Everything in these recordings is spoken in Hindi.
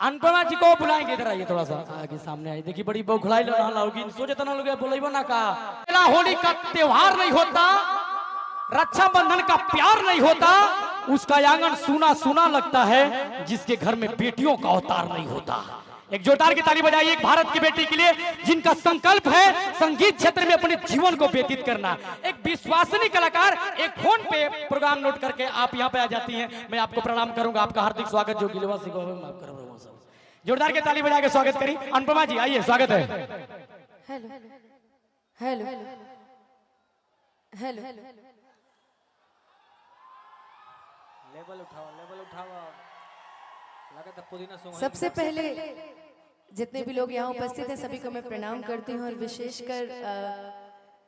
अनुपमा जी को बुलाएंगे, इधर आइए थोड़ा सा आगे सामने आइए। देखिए बड़ी बौखलाई लाओगी, सोचे तना लोग बोलेबो ना का होली का त्योहार नहीं होता, रक्षाबंधन का प्यार नहीं होता, उसका आंगन सूना सूना लगता है जिसके घर में बेटियों का अवतार नहीं होता। एक जोरदार की ताली बजाइए एक भारत की बेटी के लिए जिनका संकल्प है संगीत क्षेत्र में अपने जीवन को व्यतीत करना। एक विश्वसनीय कलाकार, एक फोन पे प्रोग्राम नोट करके आप यहाँ पे आ जाती हैं। मैं आपको प्रणाम करूंगा, आपका हार्दिक स्वागत। जो गिलवा सिखो माफ करो, जोरदार की ताली बजा के स्वागत करी। अनुपमा जी आइए, स्वागत है। हेलो हेलो हेलो, लेवल उठाओ लगा था पुदीना सॉन्ग। सबसे पहले जितने भी लोग यहाँ उपस्थित हैं सभी को मैं प्रणाम करती हूँ, और विशेषकर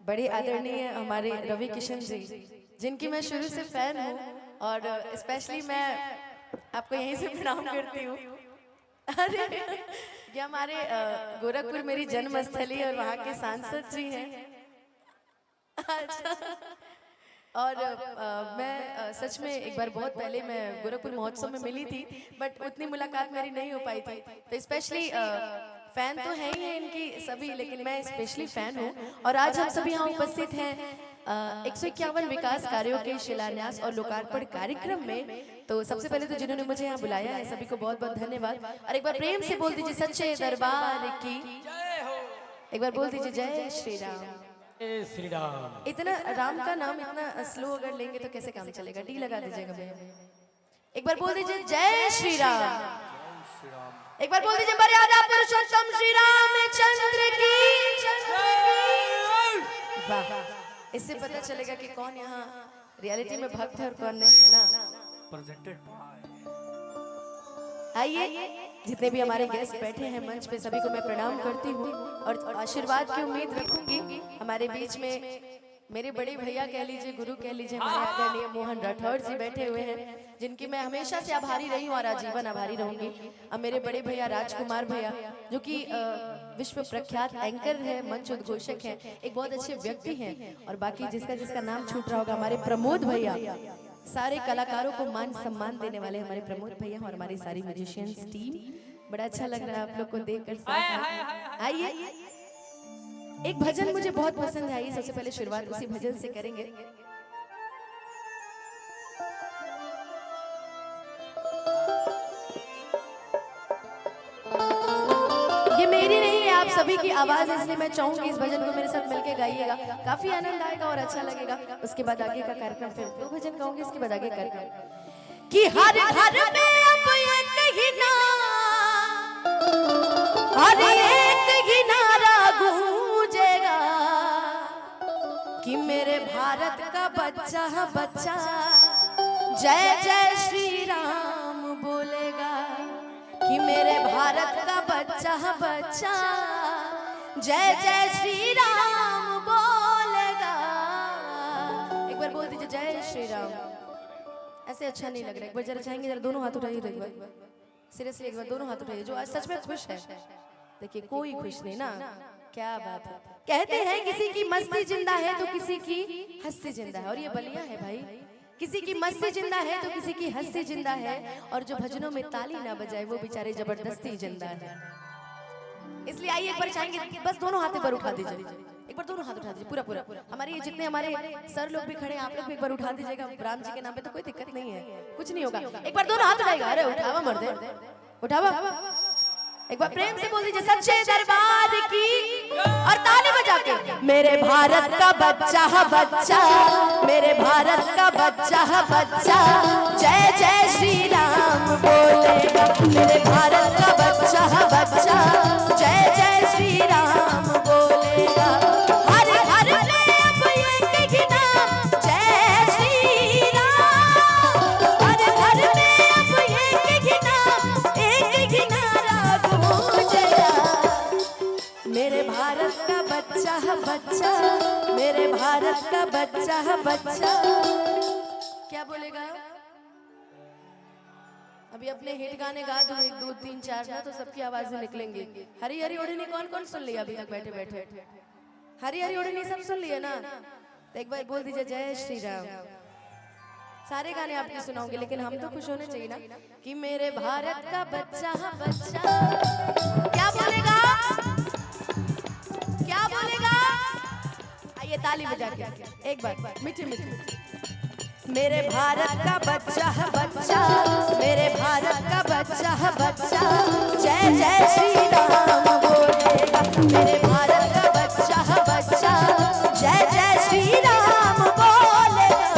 बड़े आदरणीय हमारे रवि किशन जी, जिनकी मैं शुरू से फैन हूँ, और स्पेशली मैं आपको यहीं से प्रणाम करती हूँ। अरे ये हमारे गोरखपुर मेरी जन्मस्थली है और वहाँ के सांसद जी हैं। अच्छा, और मैं सच में एक बार बहुत पहले मैं गोरखपुर महोत्सव में मिली थी, बट उतनी मुलाकात मेरी नहीं हो पाई थी। तो स्पेशली फैन तो है ही है इनकी सभी, लेकिन मैं स्पेशली फैन हूँ। और आज हम सभी यहाँ उपस्थित हैं 151 विकास कार्यों के शिलान्यास और लोकार्पण कार्यक्रम में। तो सबसे पहले तो जिन्होंने मुझे यहाँ बुलाया है सभी को बहुत बहुत धन्यवाद। और एक बार प्रेम से बोल दीजिए सच्चे दरबार की जय हो। एक बार बोल दीजिए जय श्री राम। श्री राम। इतना राम का नाम इतना स्लो अगर लेंगे तो कैसे काम चलेगा, डी लगा दीजिएगा भैया। एक बार बोल दीजिए जय श्री राम। एक बार बोल दीजिए मर्यादा पुरुषोत्तम श्री रामचंद्र की। वाह, इससे पता चलेगा कि कौन यहाँ रियलिटी में भक्त है और कौन नहीं है ना। आइए, जितने भी हमारे गेस्ट बैठे हैं मंच पे सभी को मैं प्रणाम करती हूँ और आशीर्वाद की उम्मीद रखूंगी। हमारे बीच में मेरे बड़े भैया कह लीजिए, गुरु कह लीजिए, हमारे आदरणीय मोहन राठौर जी बैठे हुए हैं, जिनकी मैं हमेशा से आभारी रही हूँ और आजीवन आभारी रहूंगी। अब मेरे बड़े भैया राजकुमार भैया, जो कि विश्व प्रख्यात एंकर है, मंच उद्घोषक है, एक बहुत अच्छे व्यक्ति हैं। और बाकी जिसका जिसका नाम छूट रहा होगा, हमारे प्रमोद भैया, सारे कलाकारों को मान सम्मान देने वाले हमारे प्रमोद भैया और हमारी सारी म्यूजिशियंस टीम। बड़ा अच्छा लग रहा है आप लोग को देखकर। आइए, एक भजन मुझे बहुत पसंद है, सबसे पहले शुरुआत उसी भजन से करेंगे। ये मेरी नहीं है, आप सभी की आवाज है, इसलिए मैं चाहूंगी इस भजन को मेरे साथ मिलके गाइएगा, काफी आनंद आएगा और अच्छा लगेगा। उसके बाद आगे का कार्यक्रम, फिर दो भजन गाऊंगी, उसके बाद आगे कार्यक्रम। कि हर घर में अब एक ही नाम, हर एक ही नारा गूंजेगा कि मेरे भारत का बच्चा बच्चा जय जय श्री राम बोलेगा। कि मेरे भारत का बच्चा बच्चा जय जय श्री राम बोलेगा। एक बार बोल दीजिए जय श्री राम। ऐसे अच्छा नहीं लग रहा, एक बार जरा चाहेंगे, जरा दोनों हाथ उठाइए, एक बार सीरियसली एक बार दोनों हाथ उठाइए जो आज सच में खुश है। देखिए कोई खुश नहीं ना, क्या बात है। कहते हैं किसी की मस्ती जिंदा है तो किसी की हंसी जिंदा है, और ये बलिया है भाई। किसी की मस्ती जिंदा है तो किसी की हंसी जिंदा है, और जो भजनों में ताली ना बजाए वो बेचारे जबरदस्ती जिंदा है। इसलिए आइए एक बार चाहेंगे, बस दोनों हाथ एक बार उठा दीजिए, एक बार दोनों हाथ उठा दीजिए, पूरा पूरा। हमारे ये जितने हमारे सर लोग भी खड़े हैं, आप लोग भी एक बार उठा दीजिएगा। राम जी के नाम पे तो कोई दिक्कत नहीं है, कुछ नहीं होगा। एक बार दोनों हाथ उठाएगा, अरे उठावा मर्दे, उठावा। एक बार प्रेम से बोल दीजिए सच्चे दरबार की, और ताली बजा के। मेरे भारत का बच्चा बच्चा, मेरे भारत का बच्चा बच्चा जय जय श्री राम बोलेगा। मेरे भारत का बच्चा बच्चा जय जय श्री राम बोलेगा। हर घर में अब एक ही नाम जय श्री राम, हर घर में अब एक ही नाम, एक ही नारा गूंजेगा। मेरे भारत का बच्चा बच्चा, मेरे भारत का बच्चा बच्चा क्या बोलेगा। अभी अपने हिट गाने गा दो, 1 2 3 4 ना, तो सबकी आवाजें निकलेंगी। हरी हरी ओढ़नी कौन कौन सुन लिया अभी तक बैठे बैठे? हरी हरी ओढ़नी सब सुन लिया ना? तो एक बार बोल दीजिए जय श्री राम। सारे गाने आपके सुनाऊंगी, लेकिन हम तो खुश होने चाहिए ना कि मेरे भारत का बच्चा बच्चा क्या बोलेगा, क्या बोलेगा। आइए ताली बजा के एक बार मीठी मीठी। मेरे भारत का बच्चा बच्चा, मेरे भारत का बच्चा बच्चा, जय जय श्री राम बोलेगा। मेरे भारत का बच्चा बच्चा, जय जय श्री राम बोलेगा।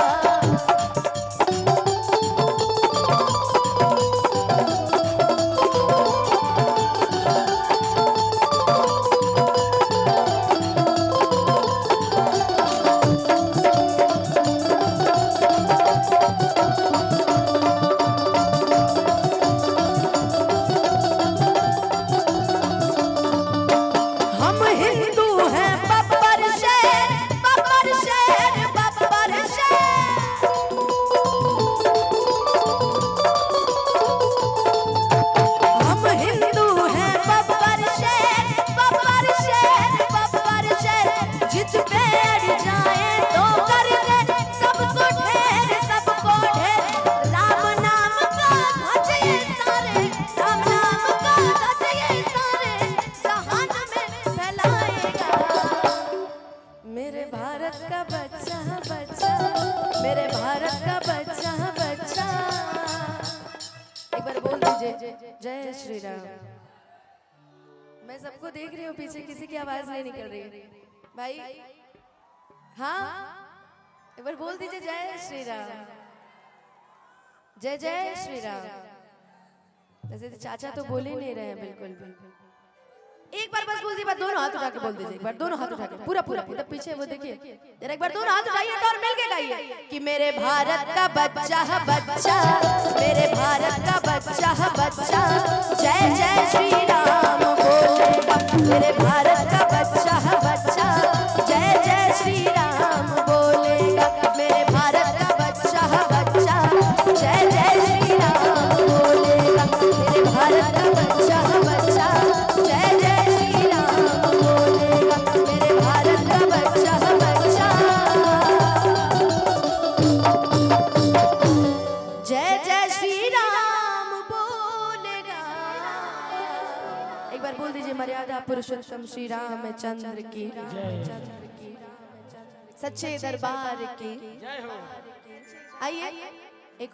हम हिंदू हैं बब्बर शेर, बब्बर शेर, बब्बर शेर। हम हिंदू हैं बब्बर शेर, बब्बर शेर, बब्बर शेर। जित पे अड़ जाए तो कर दे सबको ढेर, सबको ढेर। राम नाम का ध्वज ये सारे, राम नाम का ध्वज ये सारे जहान में फैलाएगा। मेरे भारत का बच्चा बच्चा, मेरे भारत का बच्चा बच्चा। एक बार बोल दीजिए जय श्री राम। मैं सबको देख रही हूँ, पीछे किसी की आवाज नहीं निकल रही भाई। हाँ एक बार बोल दीजिए जय श्री राम, जय जय श्री राम। जैसे चाचा तो बोल ही नहीं रहे हैं बिल्कुल भी। एक बार बस बोल दीजिए, दोनों हाथ उठा के बोल दीजिए, एक बार दोनों हाथ उठा के पूरा पूरा इधर पीछे वो देखिए जरा, एक बार दोनों हाथ उठाइए और मिलके गाइए कि मेरे भारत का बच्चा बच्चा, मेरे भारत का बच्चा बच्चा, जय जय श्री राम बोलेगा। मेरे भारत का बच्चा बच्चा, जय जय श्री राम बोलेगा। मेरे भारत का बच्चा बच्चा, जय जय श्री राम बोलेगा। मेरे भारत का बच्चा बच्चा, जय जय श्री राम बोलेगा। मेरे भारत का बच्चा बच्चा, जय जय श्री राम बोलेगा। एक बार बोल दीजिए मर्यादा पुरुषोत्तम श्री रामचंद्र की, सच्चे दरबार की। जय हो। आइए